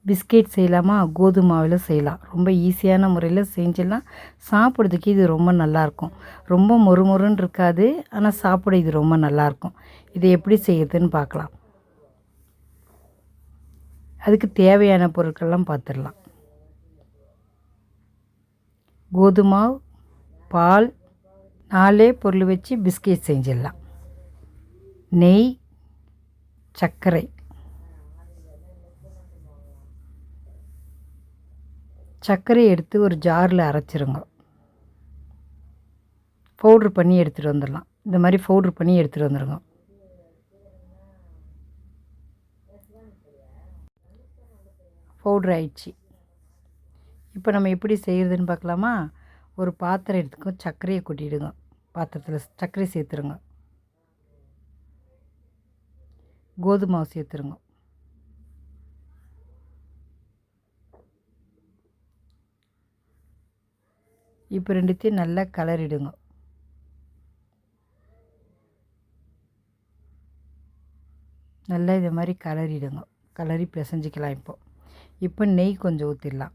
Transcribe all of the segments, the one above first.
Biscuit செய்யலாமா, கோதுமை மாவில் செய்யலாம். ரொம்ப ஈஸியான முறையில் செஞ்சிடலாம். சாப்பிட்றதுக்கு இது ரொம்ப நல்லாயிருக்கும். ரொம்ப மொறுமொறுன்னு இருக்காது, ஆனால் சாப்பிட இது ரொம்ப நல்லாயிருக்கும். இதை எப்படி செய்யறதுன்னு பார்க்கலாம். அதுக்கு தேவையான பொருட்கள்லாம் பார்த்துடலாம். கோதுமை, பால், 4 பொருள் வச்சு பிஸ்கெட் செஞ்சிடலாம். நெய், சர்க்கரை, சர்க்கரையை எடுத்து ஒரு ஜாரில் அரைச்சிருங்க. பவுட்ரு பண்ணி எடுத்துகிட்டு வந்துடலாம். இந்த மாதிரி பவுட்ரு பண்ணி எடுத்துகிட்டு வந்துடுங்க. பவுட்ரு ஆயிடுச்சு. இப்போ நம்ம எப்படி செய்கிறதுன்னு பார்க்கலாமா. ஒரு பாத்திரம் எடுத்துக்கோ, சர்க்கரையை கொட்டிடுங்க. பாத்திரத்தில் சர்க்கரை சேர்த்துருங்க. கோதுமை மாவு சேர்த்துருங்க. இப்போ ரெண்டுத்தையும் நல்லா கலரிடுங்க. நல்லா இதை மாதிரி கலரிடுங்க. கலரி பிசைஞ்சிக்கலாம். இப்போ நெய் கொஞ்சம் ஊற்றிடலாம்.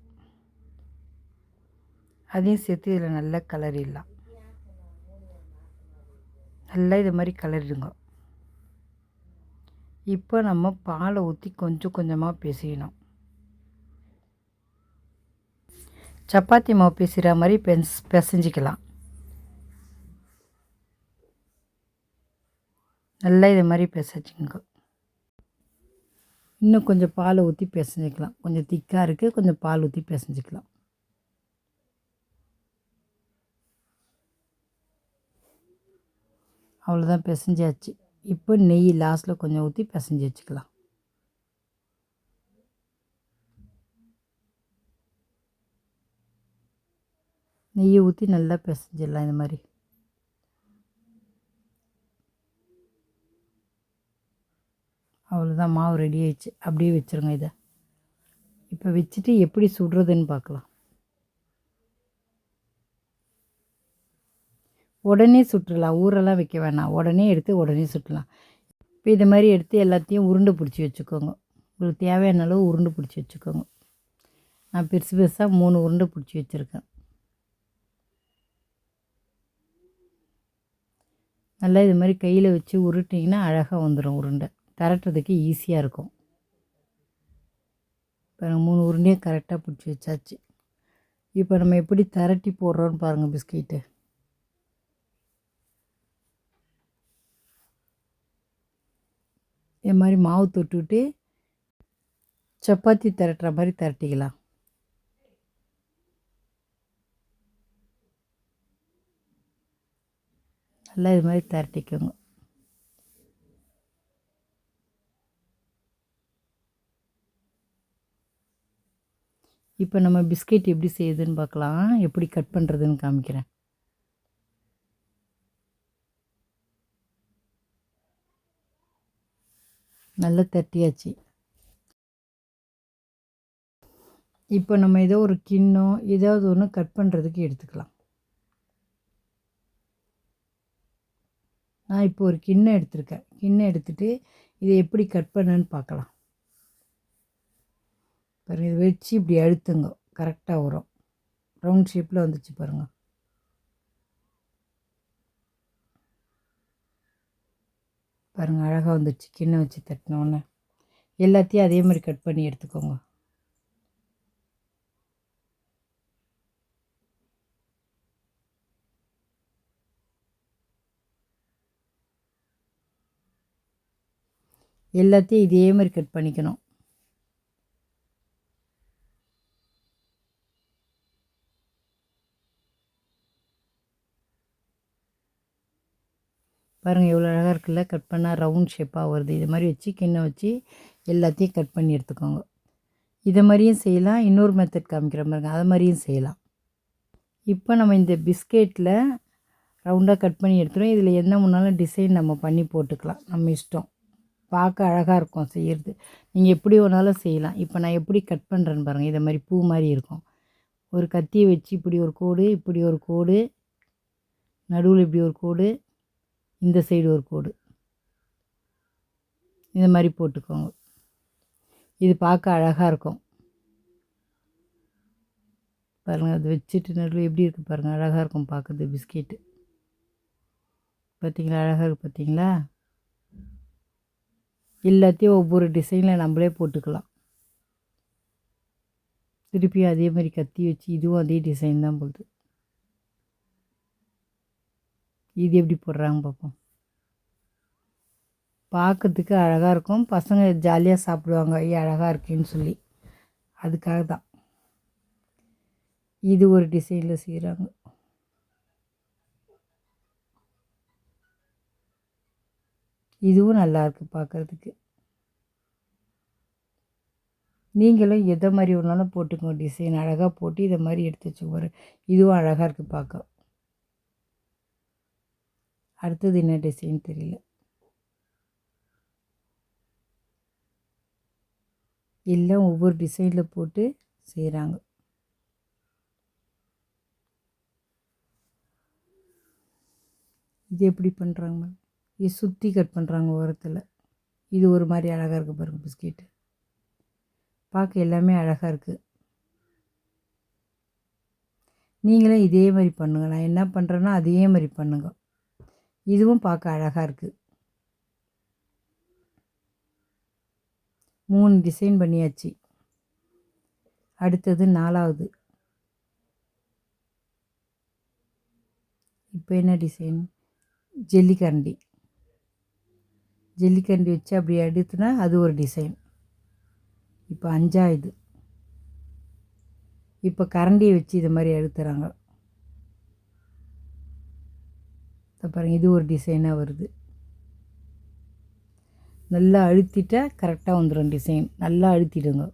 அதையும் சேர்த்து இதில் நல்லா கலரிடலாம். நல்லா இது மாதிரி கலரிடுங்க. இப்போ நம்ம பாலை ஊற்றி கொஞ்சம் கொஞ்சமாக பிசையணும். சப்பாத்தி மாவு பிசைகிற மாதிரி பிசைஞ்சிக்கலாம். நல்லா இது மாதிரி பிசைஞ்சிங்க. இன்னும் கொஞ்சம் பாலை ஊற்றி பிசைஞ்சிக்கலாம். கொஞ்சம் திக்காக இருக்குது, கொஞ்சம் பால் ஊற்றி பிசைஞ்சிக்கலாம். அவ்வளோதான், பிசைஞ்சாச்சு. இப்போ நெய் லாஸ்ட்டில் கொஞ்சம் ஊற்றி பிசைஞ்சி வச்சுக்கலாம். நெய்யை ஊற்றி நல்லா பிசைஞ்சிடலாம். இது மாதிரி அவ்வளோதான், மாவு ரெடி ஆயிடுச்சு. அப்படியே வச்சுருங்க. இதை இப்போ வச்சுட்டு எப்படி சுடுறதுன்னு பார்க்கலாம். உடனே சுட்டுடலாம், ஊரெல்லாம் வைக்க வேணாம். உடனே எடுத்து உடனே சுட்டலாம். இப்போ இது மாதிரி எடுத்து எல்லாத்தையும் உருண்டை பிடிச்சி வச்சுக்கோங்க. உங்களுக்கு தேவையான அளவு உருண்டை பிடிச்சி வச்சுக்கோங்க. நான் பெருசு பெருசாக 3 உருண்டை பிடிச்சி வச்சுருக்கேன். நல்லா இது மாதிரி கையில் வச்சு உருட்டிங்கன்னா அழகாக வந்துடும் உருண்டை. திரட்டுறதுக்கு ஈஸியாக இருக்கும். இப்போ 3 உருண்டையும் கரெக்டாக பிடிச்சி வச்சாச்சு. இப்போ நம்ம எப்படி திரட்டி போடுறோன்னு பாருங்கள். பிஸ்கெட்டு இது மாதிரி மாவு தொட்டுவிட்டு சப்பாத்தி திரட்டுற மாதிரி திரட்டிக்கலாம். நல்லா இது மாதிரி திரட்டிக்கோங்க. இப்போ நம்ம பிஸ்கெட் எப்படி செய்யுதுன்னு பார்க்கலாம். எப்படி கட் பண்ணுறதுன்னு காமிக்கிறேன். நல்லா தட்டியாச்சு. இப்போ நம்ம ஏதோ ஒரு கிண்ணம் ஏதாவது ஒன்று கட் பண்ணுறதுக்கு எடுத்துக்கலாம். நான் இப்போ ஒரு கிண்ணம் எடுத்திருக்கேன். கிண்ணம் எடுத்துகிட்டு இதை எப்படி கட் பண்ணுன்னு பார்க்கலாம். பாருங்கள், இதை வச்சு இப்படி அழுத்துங்க, கரெக்டாக வரும். ரவுண்ட் ஷேப்பில் வந்துச்சு பாருங்கள். பாருங்கள், அழகாக வந்துடுச்சு. கிண்ணம் வச்சு தட்டினோன்னே எல்லாத்தையும் அதே மாதிரி கட் பண்ணி எடுத்துக்கோங்க. எல்லாத்தையும் இதே மாதிரி கட் பண்ணிக்கணும். பாருங்கள், எவ்வளோ அழகாக இருக்குல்ல. கட் பண்ணால் ரவுண்ட் ஷேப்பாக வருது. இது மாதிரி வச்சு கிண்ணம் வச்சு எல்லாத்தையும் கட் பண்ணி எடுத்துக்கோங்க. இதை மாதிரியும் செய்யலாம். இன்னொரு மெத்தட் காமிக்கிற பாருங்க, அதை மாதிரியும் செய்யலாம். இப்போ நம்ம இந்த பிஸ்கெட்டில் ரவுண்டாக கட் பண்ணி எடுத்துகிறோம். இதில் என்ன முன்னாலும் டிசைன் நம்ம பண்ணி போட்டுக்கலாம், நம்ம இஷ்டம். பார்க்க அழகாக இருக்கும் செய்கிறது. நீங்கள் எப்படி வேணாலும் செய்யலாம். இப்போ நான் எப்படி கட் பண்ணுறேன்னு பாருங்கள். இதை மாதிரி பூ மாதிரி இருக்கும். ஒரு கத்தியை வச்சு இப்படி ஒரு கோடு, இப்படி ஒரு கோடு, நடுவில் இப்படி ஒரு கோடு, இந்த சைடு ஒரு கோடு, இந்த மாதிரி போட்டுக்கோங்க. இது பார்க்க அழகாக இருக்கும். பாருங்கள், அது வச்சுட்டு நடுவில் எப்படி இருக்குது பாருங்கள், அழகாக இருக்கும் பார்க்குறது பிஸ்கெட்டு. பார்த்தீங்களா, அழகாக இருக்குது பார்த்தீங்களா? எல்லாத்தையும் ஒவ்வொரு டிசைனில் நம்மளே போட்டுக்கலாம். திருப்பியும் அதே மாதிரி கத்தி வச்சு இதுவும் அதே டிசைன் தான் போகுது. இது எப்படி போடுறாங்க பார்ப்போம். பார்க்கறதுக்கு அழகாக இருக்கும், பசங்க ஜாலியாக சாப்பிடுவாங்க அழகாக இருக்குன்னு சொல்லி. அதுக்காக தான் இது ஒரு டிசைனில் செய்கிறாங்க. இதுவும் நல்லாயிருக்கு பார்க்குறதுக்கு. நீங்களும் எதை மாதிரி ஒன்றாலும் போட்டுக்கோங்க, டிசைன் அழகாக போட்டு இதை மாதிரி எடுத்து வச்சுக்கோங்க. இதுவும் அழகாக இருக்குது பார்க்க. அடுத்தது என்ன டிசைன் தெரியல. எல்லாம் ஒவ்வொரு டிசைனில் போட்டு செய்கிறாங்க. இது எப்படி பண்ணுறாங்க? இது சுற்றி கட் பண்ணுறாங்க ஓரத்தில். இது ஒரு மாதிரி அழகாக இருக்குது பாருங்கள் பிஸ்கெட்டு. பார்க்க எல்லாமே அழகாக இருக்குது. நீங்களும் இதே மாதிரி பண்ணுங்கள். நான் என்ன பண்ணுறேன்னா அதே மாதிரி பண்ணுங்க. இதுவும் பார்க்க அழகாக இருக்குது. 3 டிசைன் பண்ணியாச்சு. அடுத்தது 4வது. இப்போ என்ன டிசைன்? ஜல்லிக்கரண்டி. ஜல்லிக்கரண்டி வச்சு அப்படி எடுத்துனா அது ஒரு டிசைன். இப்போ 5வது. இப்போ கரண்டியை வச்சு இது மாதிரி எடுத்துறாங்க. பாருங்கள், இது ஒரு டிசைனாக வருது. நல்லா அழுத்திட்டா கரெக்டாக வந்துடும் டிசைன். நல்லா அழுத்திடுங்க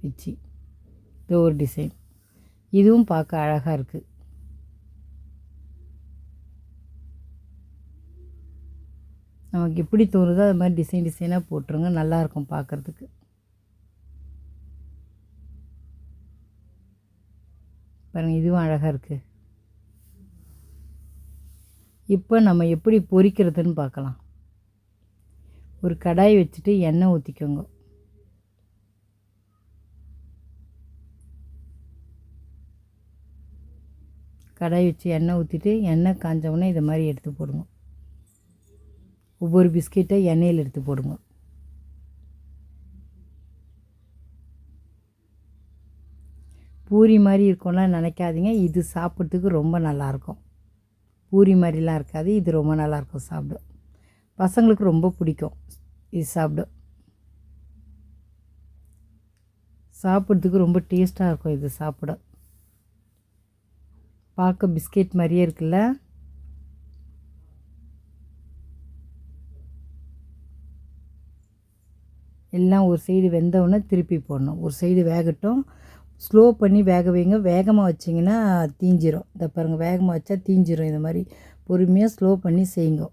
வச்சு. இது ஒரு டிசைன். இதுவும் பார்க்க அழகாக இருக்குது. நமக்கு எப்படி தோணுதோ அது மாதிரி டிசைனாக போட்டுருங்க, நல்லாயிருக்கும் பார்க்குறதுக்கு. பாருங்கள், இதுவும் அழகாக இருக்குது. இப்போ நம்ம எப்படி பொரிக்கிறதுன்னு பார்க்கலாம். ஒரு கடாய் வச்சுட்டு எண்ணெய் ஊற்றிக்கோங்க. கடாய் வச்சு எண்ணெய் ஊற்றிட்டு எண்ணெய் காஞ்சவுடனே இதை மாதிரி எடுத்து போடுங்க. ஒவ்வொரு பிஸ்கெட்டை எண்ணெயில் எடுத்து போடுங்க. பூரி மாதிரி இருக்கும்லாம் நினைக்காதீங்க, இது சாப்பிட்றதுக்கு ரொம்ப நல்லாயிருக்கும். பூரி மாதிரிலாம் இருக்காது, இது ரொம்ப நல்லாயிருக்கும் சாப்பிட. பசங்களுக்கு ரொம்ப பிடிக்கும் இது சாப்பிட. சாப்பிட்றதுக்கு ரொம்ப டேஸ்ட்டாக இருக்கும் இது சாப்பிட. பார்க்க பிஸ்கெட் மாதிரியே இருக்குல்ல. எல்லாம் ஒரு சைடு வெந்தவுடனே திருப்பி போடணும். ஒரு சைடு வேகட்டும். ஸ்லோ பண்ணி வேக வைங்க. வேகமாக வச்சிங்கன்னா தீஞ்சிரும். இதை பாருங்கள், வேகமாக வச்சா தீஞ்சிரும். இது மாதிரி பொறுமையாக ஸ்லோ பண்ணி செய்யுங்க.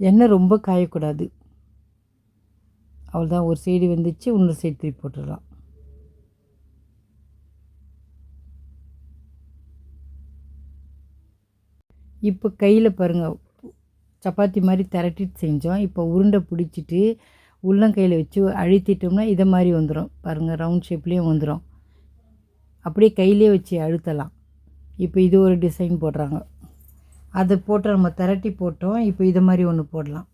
எண்ணெய் ரொம்ப காயக்கூடாது. அவ்வளோதான். ஒரு சைடு வெந்துச்சு, இன்னொரு சைடு திருப்பி போட்டுடலாம். இப்போ கையில் பாருங்கள், சப்பாத்தி மாதிரி திரட்டிட்டு செஞ்சோம். இப்போ உருண்டை பிடிச்சிட்டு உள்ளங்கையில் வச்சு அழுத்திட்டோம்னா இதை மாதிரி வந்துடும். பாருங்கள், ரவுண்ட் ஷேப்லேயும் வந்துடும். அப்படியே கையிலே வச்சு அழுத்தலாம். இப்போ இது ஒரு டிசைன் போடுறாங்க. அதை போட்டு நம்ம திரட்டி போட்டோம். இப்போ இதை மாதிரி ஒன்று போடலாம்.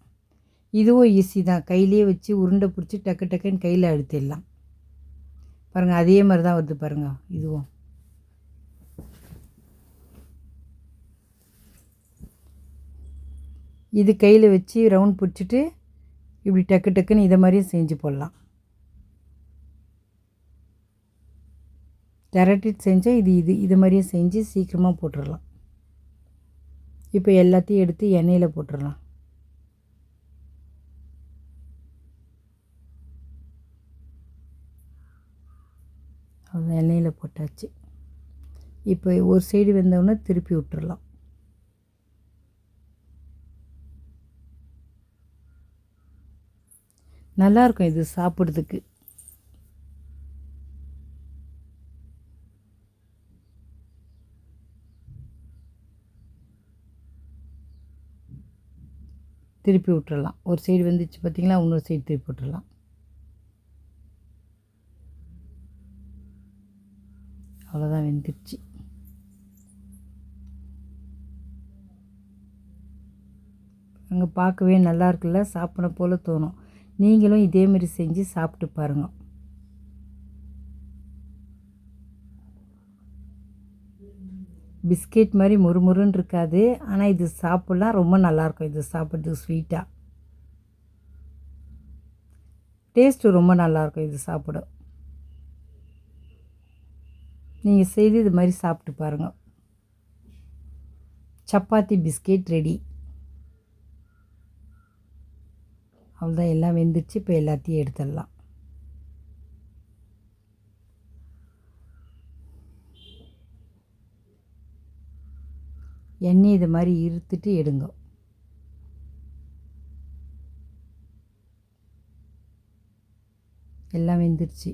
இதுவும் ஈஸி தான். கையிலே வச்சு உருண்டை பிடிச்சி டக்கு டக்குன்னு கையில் அழுத்திடலாம். பாருங்கள், அதே மாதிரி தான் வருது பாருங்கள். இதுவும் இது கையில் வச்சு ரவுண்ட் பிடிச்சிட்டு இப்படி டக்கு டக்குன்னு இதை மாதிரியும் செஞ்சு போடலாம். திரட்டிட்டு செஞ்சால் இது மாதிரியும் செஞ்சு சீக்கிரமாக போட்டுடலாம். இப்போ எல்லாத்தையும் எடுத்து எண்ணெயில் போட்டுடலாம். அது எண்ணெயில் போட்டாச்சு. இப்போ ஒரு சைடு வெந்தோடனே திருப்பி விட்டுறலாம். நல்லாயிருக்கும் இது சாப்பிட்றதுக்கு. திருப்பி விட்டுறலாம். ஒரு சைடு வெந்துச்சு பார்த்திங்களா, இன்னொரு சைடு திருப்பி விட்டுறலாம். அவ்வளோதான், வெந்துடுச்சு. அங்கே பார்க்கவே நல்லா இருக்குல்ல, சாப்பிட போல் தோணும். நீங்களும் இதேமாரி செஞ்சு சாப்பிட்டு பாருங்கள். பிஸ்கெட் மாதிரி முறுமுறுன்னு இருக்காது, ஆனால் இது சாப்பிட்லாம் ரொம்ப நல்லாயிருக்கும். இது சாப்பிட்றதுக்கு ஸ்வீட்டாக டேஸ்ட்டு ரொம்ப நல்லாயிருக்கும். இது சாப்பிட நீங்கள் செய்து இது மாதிரி சாப்பிட்டு பாருங்கள். Chapati biscuit ready. அவ்வளோதான், எல்லாம் வெந்துடுச்சு. இப்போ எல்லாத்தையும் எடுத்துடலாம். எண்ணெய் இது மாதிரி இருத்துட்டு எடுங்க. எல்லாம் வெந்துடுச்சு.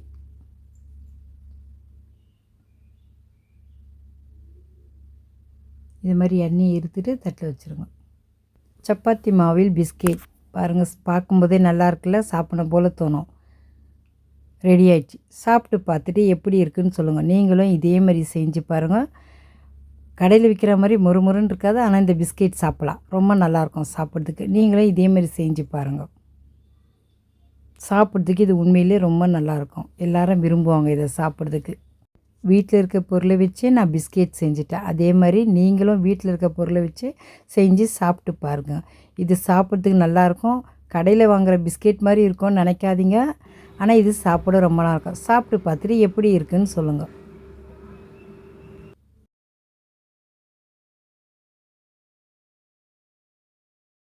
இது மாதிரி எண்ணெயை இருத்துட்டு தட்டில் வச்சுருங்க. சப்பாத்தி மாவில் பிஸ்கெட் பாருங்கள், பார்க்கும்போதே நல்லா இருக்குல்ல, சாப்பிடணும் போல் தோணும். ரெடி ஆயிடுச்சு. சாப்பிட்டு பார்த்துட்டு எப்படி இருக்குதுன்னு சொல்லுங்கள். நீங்களும் இதே மாதிரி செஞ்சு பாருங்கள். கடையில் விற்கிற மாதிரி முறுமுறுன்னு இருக்காது, ஆனால் இந்த பிஸ்கெட் சாப்பிட்லாம். ரொம்ப நல்லாயிருக்கும் சாப்பிட்றதுக்கு. நீங்களும் இதே மாதிரி செஞ்சு பாருங்கள். சாப்பிட்றதுக்கு இது உண்மையிலே ரொம்ப நல்லாயிருக்கும். எல்லோரும் விரும்புவாங்க இதை சாப்பிட்றதுக்கு. வீட்டில் இருக்க பொருளை வச்சு நான் பிஸ்கெட் செஞ்சுட்டேன். அதே மாதிரி நீங்களும் வீட்டில் இருக்க பொருளை வச்சு செஞ்சு சாப்பிட்டு பாருங்கள். இது சாப்பிட்றதுக்கு நல்லாயிருக்கும். கடையில் வாங்குகிற பிஸ்கெட் மாதிரி இருக்கும்னு நினைக்காதீங்க, ஆனால் இது சாப்பிட ரொம்ப நல்லாயிருக்கும். சாப்பிட்டு பார்த்துட்டு எப்படி இருக்குதுன்னு சொல்லுங்கள்.